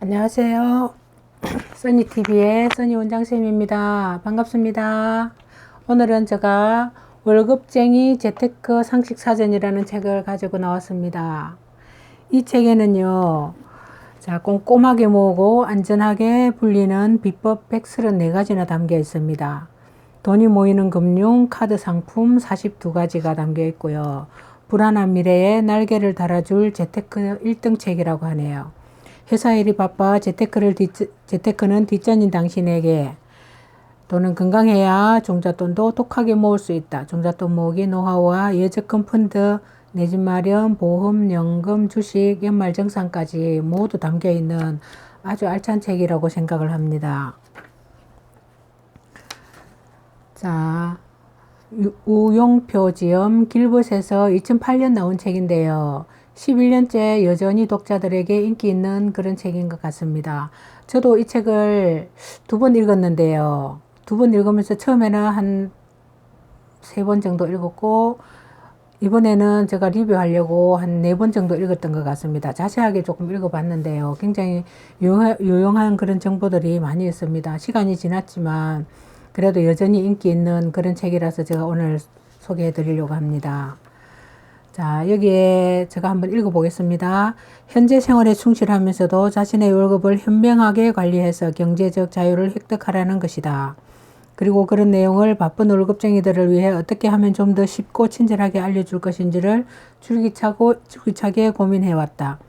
안녕하세요. 써니TV의 써니 원장쌤입니다. 반갑습니다. 오늘은 제가 월급쟁이 재테크 상식사전이라는 책을 가지고 나왔습니다. 이 책에는요, 자, 꼼꼼하게 모으고 안전하게 불리는 비법 134가지나 담겨 있습니다. 돈이 모이는 금융, 카드 상품 42가지가 담겨 있고요. 불안한 미래에 날개를 달아줄 재테크 1등 책이라고 하네요. 회사 일이 바빠 재테크는 뒷전인 당신에게 돈은 건강해야 종잣돈도 독하게 모을 수 있다. 종잣돈 모으기 노하우와 예적금 펀드, 내 집 마련, 보험, 연금, 주식, 연말정산까지 모두 담겨 있는 아주 알찬 책이라고 생각을 합니다. 자, 우용표지음 길벗에서 2008년 나온 책인데요. 11년째 여전히 독자들에게 인기 있는 그런 책인 것 같습니다. 저도 이 책을 2번 읽었는데요. 2번 읽으면서 처음에는 한 3번 정도 읽었고, 이번에는 제가 리뷰하려고 한 4번 정도 읽었던 것 같습니다. 자세하게 조금 읽어봤는데요. 굉장히 유용한 그런 정보들이 많이 있습니다. 시간이 지났지만 그래도 여전히 인기 있는 그런 책이라서 제가 오늘 소개해 드리려고 합니다. 자, 여기에 제가 한번 읽어보겠습니다. 현재 생활에 충실하면서도 자신의 월급을 현명하게 관리해서 경제적 자유를 획득하라는 것이다. 그리고 그런 내용을 바쁜 월급쟁이들을 위해 어떻게 하면 좀 더 쉽고 친절하게 알려줄 것인지를 줄기차게 고민해왔다.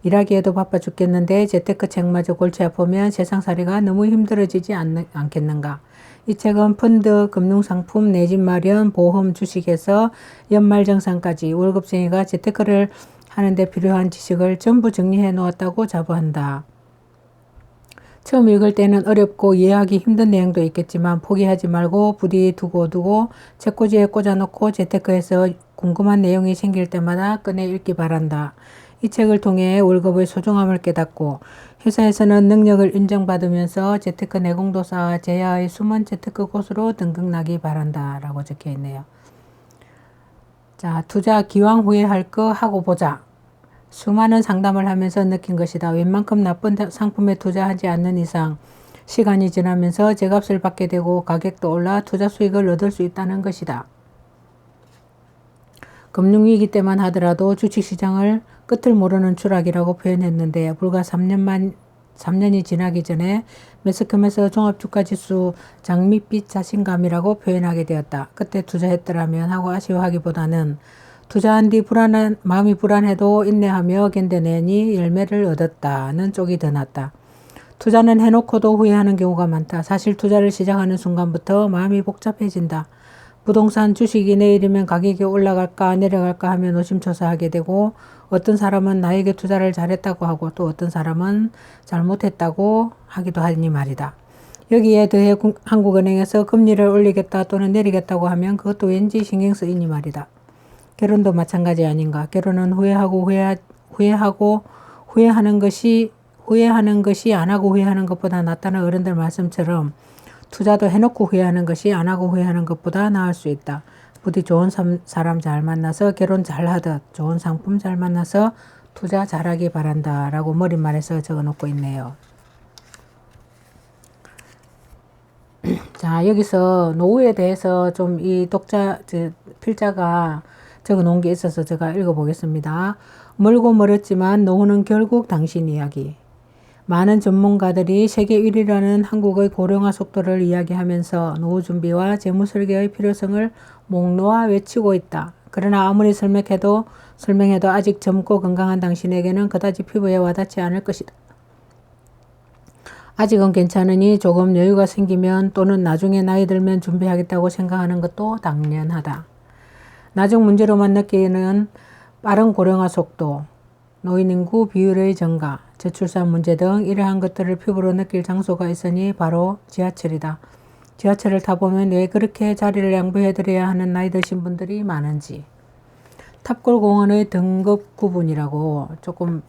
일하기에도 바빠 죽겠는데 재테크 책마저 골치 아프면 세상살이가 너무 힘들어지지 않겠는가. 이 책은 펀드, 금융상품, 내 집 마련, 보험, 주식에서 연말정산까지 월급쟁이가 재테크를 하는데 필요한 지식을 전부 정리해 놓았다고 자부한다. 처음 읽을 때는 어렵고 이해하기 힘든 내용도 있겠지만 포기하지 말고 부디 두고 책꽂이에 꽂아놓고 재테크에서 궁금한 내용이 생길 때마다 꺼내 읽기 바란다. 이 책을 통해 월급의 소중함을 깨닫고 회사에서는 능력을 인정받으면서 재테크 내공도 쌓아 제야의 숨은 재테크 고수로 등극나기 바란다 라고 적혀 있네요. 자, 투자 기왕 후회할 거 하고 보자. 수많은 상담을 하면서 느낀 것이다. 웬만큼 나쁜 상품에 투자하지 않는 이상 시간이 지나면서 제값을 받게 되고 가격도 올라 투자 수익을 얻을 수 있다는 것이다. 금융위기 때만 하더라도 주식시장을 끝을 모르는 추락이라고 표현했는데 불과 3년이 지나기 전에 매스컴에서 종합주가지수 장밋빛 자신감이라고 표현하게 되었다. 그때 투자했더라면 하고 아쉬워하기보다는 투자한 뒤 마음이 불안해도 인내하며 견뎌내니 열매를 얻었다는 쪽이 더 낫다. 투자는 해놓고도 후회하는 경우가 많다. 사실 투자를 시작하는 순간부터 마음이 복잡해진다. 부동산 주식이 내일이면 가격이 올라갈까 내려갈까 하며 노심초사하게 되고 어떤 사람은 나에게 투자를 잘했다고 하고 또 어떤 사람은 잘못했다고 하기도 하니 말이다. 여기에 더해 한국은행에서 금리를 올리겠다 또는 내리겠다고 하면 그것도 왠지 신경 쓰이니 말이다. 결혼도 마찬가지 아닌가. 결혼은 후회하는 것이 안 하고 후회하는 것보다 낫다는 어른들 말씀처럼 투자도 해놓고 후회하는 것이 안 하고 후회하는 것보다 나을 수 있다. 부디 좋은 사람 잘 만나서 결혼 잘 하듯 좋은 상품 잘 만나서 투자 잘하기 바란다 라고 머릿말에서 적어놓고 있네요. 자, 여기서 노후에 대해서 좀 이 필자가 적어놓은 게 있어서 제가 읽어보겠습니다. 멀고 멀었지만 노후는 결국 당신 이야기. 많은 전문가들이 세계 1위라는 한국의 고령화 속도를 이야기하면서 노후 준비와 재무 설계의 필요성을 목 놓아 외치고 있다. 그러나 아무리 설명해도 아직 젊고 건강한 당신에게는 그다지 피부에 와닿지 않을 것이다. 아직은 괜찮으니 조금 여유가 생기면 또는 나중에 나이 들면 준비하겠다고 생각하는 것도 당연하다. 나중 문제로만 느끼는 빠른 고령화 속도, 노인 인구 비율의 증가, 저출산 문제 등 이러한 것들을 피부로 느낄 장소가 있으니 바로 지하철이다. 지하철을 타보면 왜 그렇게 자리를 양보해드려야 하는 나이 드신 분들이 많은지. 탑골공원의 등급 구분이라고 조금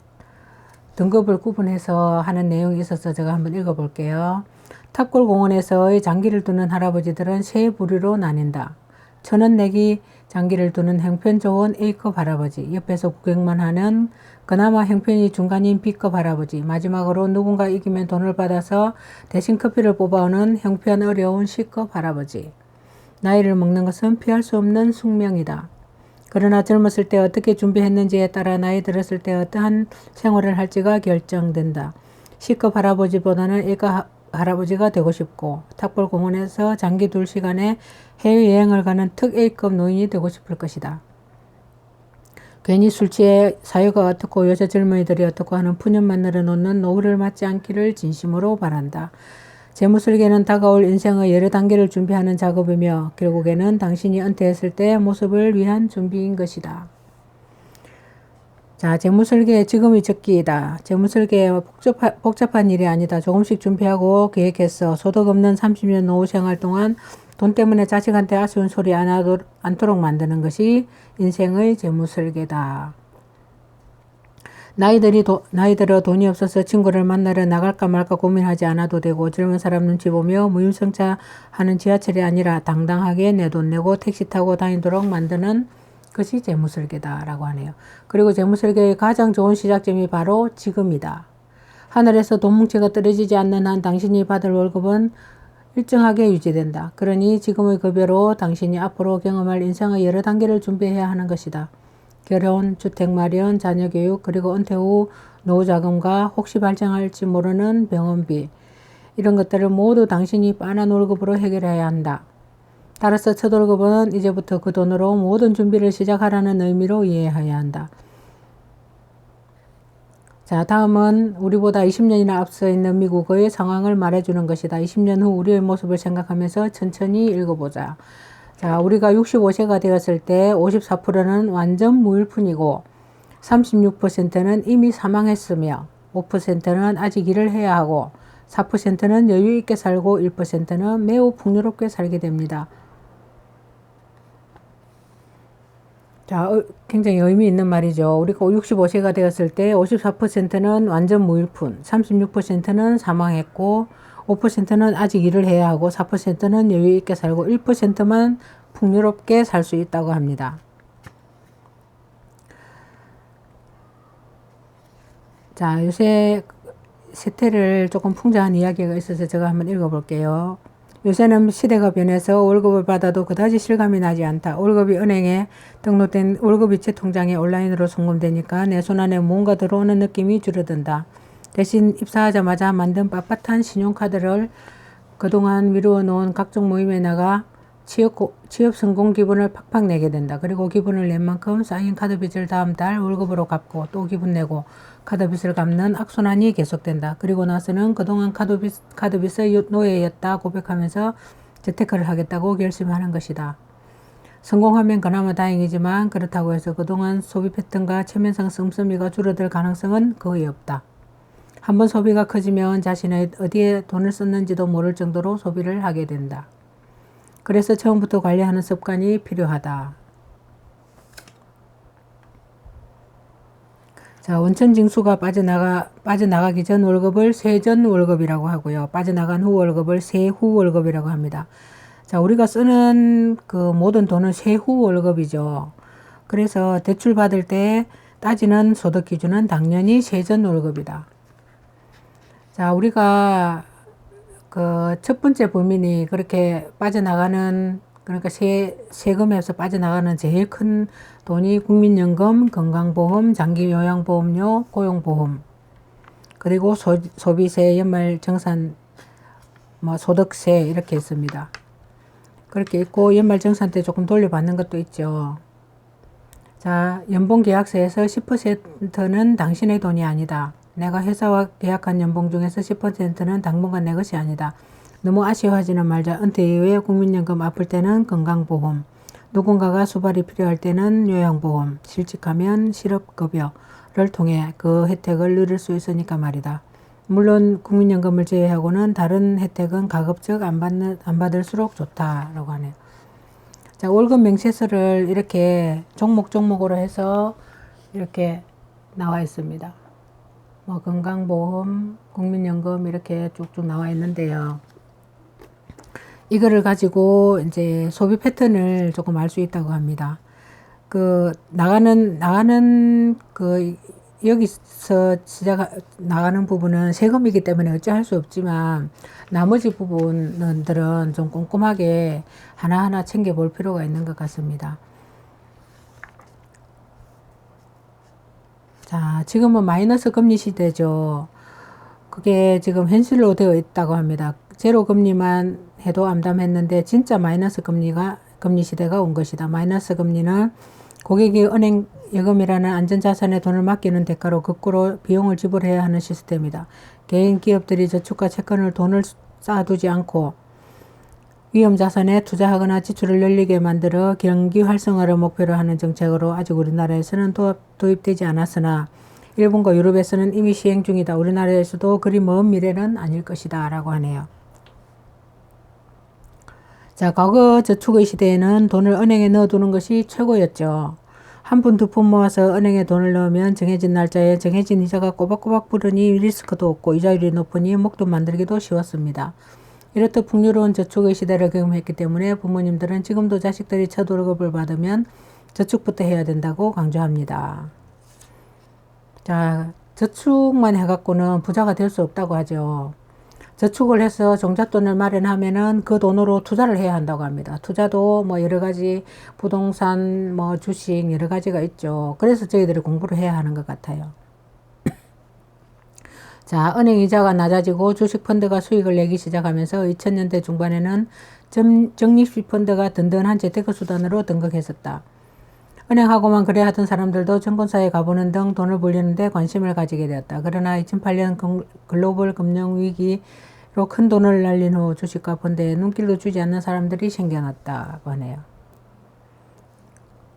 등급을 구분해서 하는 내용이 있어서 제가 한번 읽어볼게요. 탑골공원에서의 장기를 두는 할아버지들은 세 부류로 나뉜다. 천원 내기 장기를 두는 형편 좋은 A급 할아버지, 옆에서 구경만 하는 그나마 형편이 중간인 B급 할아버지, 마지막으로 누군가 이기면 돈을 받아서 대신 커피를 뽑아오는 형편 어려운 C급 할아버지. 나이를 먹는 것은 피할 수 없는 숙명이다. 그러나 젊었을 때 어떻게 준비했는지에 따라 나이 들었을 때 어떠한 생활을 할지가 결정된다. C급 할아버지보다는 A급 할아버지가 되고 싶고 탁골 공원에서 장기 둘 시간에 해외여행을 가는 특 A급 노인이 되고 싶을 것이다. 괜히 술 취해 사유가 어떻고 여자 젊은이들이 어떻고 하는 푸념만 늘어놓는 노후를 맞지 않기를 진심으로 바란다. 재무설계는 다가올 인생의 여러 단계를 준비하는 작업이며 결국에는 당신이 은퇴했을 때의 모습을 위한 준비인 것이다. 자, 재무설계의 지금이 적기이다. 재무설계의 복잡한 일이 아니다. 조금씩 준비하고 계획했어. 소득 없는 30년 노후 생활 동안 돈 때문에 자식한테 아쉬운 소리 않도록 만드는 것이 인생의 재무설계다. 나이 들어 돈이 없어서 친구를 만나러 나갈까 말까 고민하지 않아도 되고 젊은 사람 눈치 보며 무임승차하는 지하철이 아니라 당당하게 내 돈 내고 택시 타고 다니도록 만드는 것이 재무설계다라고 하네요. 그리고 재무설계의 가장 좋은 시작점이 바로 지금이다. 하늘에서 돈 뭉치가 떨어지지 않는 한 당신이 받을 월급은 일정하게 유지된다. 그러니 지금의 급여로 당신이 앞으로 경험할 인생의 여러 단계를 준비해야 하는 것이다. 결혼, 주택 마련, 자녀 교육, 그리고 은퇴 후 노후 자금과 혹시 발생할지 모르는 병원비, 이런 것들을 모두 당신이 빤한 월급으로 해결해야 한다. 따라서 첫 월급은 이제부터 그 돈으로 모든 준비를 시작하라는 의미로 이해해야 한다. 자, 다음은 우리보다 20년이나 앞서 있는 미국의 상황을 말해주는 것이다. 20년 후 우리의 모습을 생각하면서 천천히 읽어보자. 자, 우리가 65세가 되었을 때 54%는 완전 무일푼이고 36%는 이미 사망했으며 5%는 아직 일을 해야 하고 4%는 여유 있게 살고 1%는 매우 풍요롭게 살게 됩니다. 자, 굉장히 의미 있는 말이죠. 우리가 65세가 되었을 때 54%는 완전 무일푼, 36%는 사망했고 5%는 아직 일을 해야 하고 4%는 여유 있게 살고 1%만 풍요롭게 살 수 있다고 합니다. 자, 요새 세태를 조금 풍자한 이야기가 있어서 제가 한번 읽어볼게요. 요새는 시대가 변해서 월급을 받아도 그다지 실감이 나지 않다. 월급이 은행에 등록된 월급이체 통장에 온라인으로 송금되니까 내 손안에 뭔가 들어오는 느낌이 줄어든다. 대신 입사하자마자 만든 빳빳한 신용카드를 그동안 미루어 놓은 각종 모임에 나가 취업 성공 기분을 팍팍 내게 된다. 그리고 기분을 낸 만큼 쌓인 카드 빚을 다음 달 월급으로 갚고 또 기분 내고 카드 빚을 갚는 악순환이 계속된다. 그리고 나서는 그동안 카드 빚의 노예였다 고백하면서 재테크를 하겠다고 결심하는 것이다. 성공하면 그나마 다행이지만 그렇다고 해서 그동안 소비 패턴과 체면상 씀씀이가 줄어들 가능성은 거의 없다. 한번 소비가 커지면 자신의 어디에 돈을 썼는지도 모를 정도로 소비를 하게 된다. 그래서 처음부터 관리하는 습관이 필요하다. 자, 원천징수가 빠져나가기 전 월급을 세전 월급이라고 하고요. 빠져나간 후 월급을 세후 월급이라고 합니다. 자, 우리가 쓰는 그 모든 돈은 세후 월급이죠. 그래서 대출 받을 때 따지는 소득 기준은 당연히 세전 월급이다. 자, 우리가 그 첫 번째 범인이 그렇게 빠져나가는, 그러니까 세금에서 빠져나가는 제일 큰 돈이 국민연금, 건강보험, 장기요양보험료, 고용보험, 그리고 소비세, 연말정산, 소득세 이렇게 있습니다. 그렇게 있고 연말정산 때 조금 돌려받는 것도 있죠. 자, 연봉계약서에서 10%는 당신의 돈이 아니다. 내가 회사와 계약한 연봉 중에서 10%는 당분간 내 것이 아니다. 너무 아쉬워하지는 말자. 은퇴 이후에 국민연금 아플 때는 건강보험, 누군가가 수발이 필요할 때는 요양보험, 실직하면 실업급여를 통해 그 혜택을 누릴 수 있으니까 말이다. 물론 국민연금을 제외하고는 다른 혜택은 가급적 안 받을수록 좋다라고 하네요. 자, 월급 명세서를 이렇게 종목으로 해서 이렇게 나와 있습니다. 건강보험, 국민연금 이렇게 쭉쭉 나와 있는데요. 이거를 가지고 이제 소비 패턴을 조금 알 수 있다고 합니다. 그 나가는 그 여기서 나가는 부분은 세금이기 때문에 어찌할 수 없지만 나머지 부분들은 좀 꼼꼼하게 하나하나 챙겨볼 필요가 있는 것 같습니다. 자, 지금은 마이너스 금리 시대죠. 그게 지금 현실로 되어 있다고 합니다. 제로 금리만 해도 암담했는데 진짜 마이너스 금리 시대가 온 것이다. 마이너스 금리는 고객이 은행 예금이라는 안전자산에 돈을 맡기는 대가로 거꾸로 비용을 지불해야 하는 시스템이다. 개인 기업들이 저축과 채권을 돈을 쌓아두지 않고 위험자산에 투자하거나 지출을 늘리게 만들어 경기 활성화를 목표로 하는 정책으로 아직 우리나라에서는 도입되지 않았으나 일본과 유럽에서는 이미 시행 중이다. 우리나라에서도 그리 먼 미래는 아닐 것이다. 라고 하네요. 자, 과거 저축의 시대에는 돈을 은행에 넣어두는 것이 최고였죠. 한 푼, 두 푼 모아서 은행에 돈을 넣으면 정해진 날짜에 정해진 이자가 꼬박꼬박 부르니 리스크도 없고 이자율이 높으니 목돈 만들기도 쉬웠습니다. 이렇듯 풍요로운 저축의 시대를 경험했기 때문에 부모님들은 지금도 자식들이 첫 월급을 받으면 저축부터 해야 된다고 강조합니다. 자, 저축만 해갖고는 부자가 될 수 없다고 하죠. 저축을 해서 종잣돈을 마련하면은 그 돈으로 투자를 해야 한다고 합니다. 투자도 뭐 여러 가지 부동산, 뭐 주식 여러 가지가 있죠. 그래서 저희들이 공부를 해야 하는 것 같아요. 자, 은행 이자가 낮아지고 주식 펀드가 수익을 내기 시작하면서 2000년대 중반에는 적립식 펀드가 든든한 재테크 수단으로 등극했었다. 은행하고만 그래 하던 사람들도 증권사에 가보는 등 돈을 불리는 데 관심을 가지게 되었다. 그러나 2008년 글로벌 금융위기로 큰 돈을 날린 후 주식과 펀드에 눈길도 주지 않는 사람들이 생겨났다고 하네요.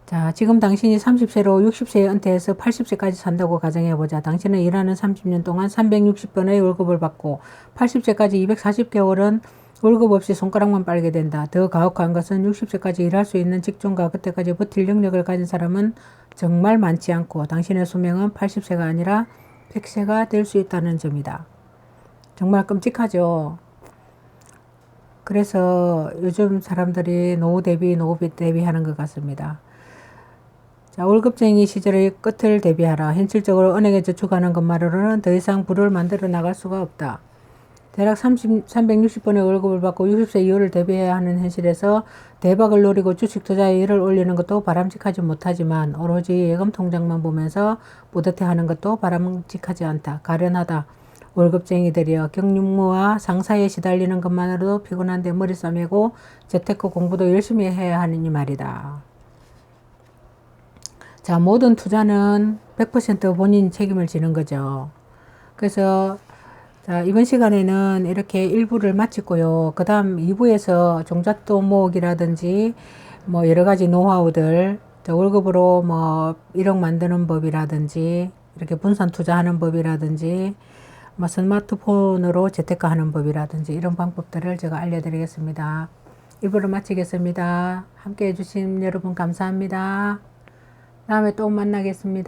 자, 지금 당신이 30세로 60세에 은퇴해서 80세까지 산다고 가정해보자. 당신은 일하는 30년 동안 360번의 월급을 받고 80세까지 240개월은 월급 없이 손가락만 빨게 된다. 더 가혹한 것은 60세까지 일할 수 있는 직종과 그때까지 버틸 능력을 가진 사람은 정말 많지 않고 당신의 수명은 80세가 아니라 100세가 될 수 있다는 점이다. 정말 끔찍하죠. 그래서 요즘 사람들이 노후 대비하는 것 같습니다. 자, 월급쟁이 시절의 끝을 대비하라. 현실적으로 은행에 저축하는 것만으로는 더 이상 부를 만들어 나갈 수가 없다. 대략 360번의 월급을 받고 60세 이후를 대비해야 하는 현실에서 대박을 노리고 주식 투자에 일을 올리는 것도 바람직하지 못하지만 오로지 예금 통장만 보면서 뿌듯해하는 것도 바람직하지 않다. 가련하다. 월급쟁이들이여 경육무와 상사에 시달리는 것만으로도 피곤한데 머리 싸매고 재테크 공부도 열심히 해야 하느니 말이다. 자, 모든 투자는 100% 본인 책임을 지는 거죠. 그래서 자, 이번 시간에는 이렇게 1부를 마치고요. 그 다음 2부에서 종잣돈 모으기라든지 뭐 여러 가지 노하우들, 월급으로 뭐 1억 만드는 법이라든지 이렇게 분산 투자하는 법이라든지 뭐 스마트폰으로 재테크 하는 법이라든지 이런 방법들을 제가 알려드리겠습니다. 1부를 마치겠습니다. 함께 해주신 여러분 감사합니다. 다음에 또 만나겠습니다.